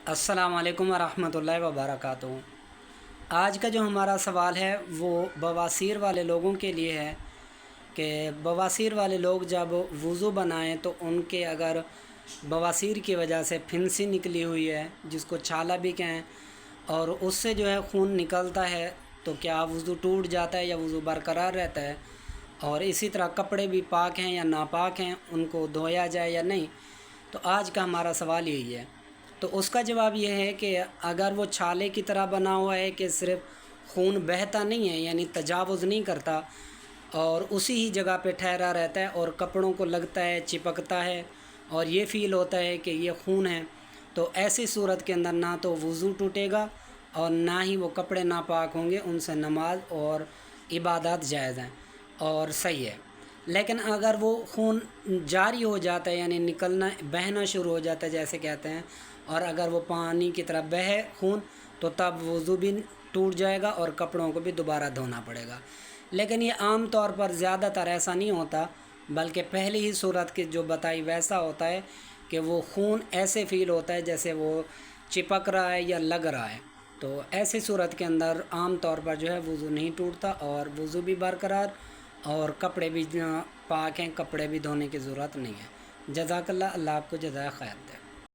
السلام علیکم ورحمۃ اللہ وبرکاتہ۔ آج کا جو ہمارا سوال ہے وہ بواسیر والے لوگوں کے لیے ہے کہ بواسیر والے لوگ جب وضو بنائیں تو ان کے اگر بواسیر کی وجہ سے پھنسی نکلی ہوئی ہے جس کو چھالا بھی کہیں اور اس سے جو ہے خون نکلتا ہے تو کیا وضو ٹوٹ جاتا ہے یا وضو برقرار رہتا ہے، اور اسی طرح کپڑے بھی پاک ہیں یا ناپاک ہیں ان کو دھویا جائے یا نہیں۔ تو آج کا ہمارا سوال یہی ہے۔ تو اس کا جواب یہ ہے کہ اگر وہ چھالے کی طرح بنا ہوا ہے کہ صرف خون بہتا نہیں ہے یعنی تجاوز نہیں کرتا اور اسی ہی جگہ پہ ٹھہرا رہتا ہے اور کپڑوں کو لگتا ہے، چپکتا ہے اور یہ فیل ہوتا ہے کہ یہ خون ہے، تو ایسی صورت کے اندر نہ تو وضو ٹوٹے گا اور نہ ہی وہ کپڑے ناپاک ہوں گے، ان سے نماز اور عبادات جائز ہیں اور صحیح ہے۔ لیکن اگر وہ خون جاری ہو جاتا ہے یعنی نکلنا بہنا شروع ہو جاتا ہے جیسے کہتے ہیں، اور اگر وہ پانی کی طرح بہے خون تو تب وضو بھی ٹوٹ جائے گا اور کپڑوں کو بھی دوبارہ دھونا پڑے گا۔ لیکن یہ عام طور پر زیادہ تر ایسا نہیں ہوتا، بلکہ پہلی ہی صورت کی جو بتائی ویسا ہوتا ہے کہ وہ خون ایسے فیل ہوتا ہے جیسے وہ چپک رہا ہے یا لگ رہا ہے۔ تو ایسی صورت کے اندر عام طور پر جو ہے وضو نہیں ٹوٹتا اور وضو بھی برقرار اور کپڑے بھی پاک ہیں، کپڑے بھی دھونے کی ضرورت نہیں ہے۔ جزاک اللہ، اللہ آپ کو جزائے خیر دے۔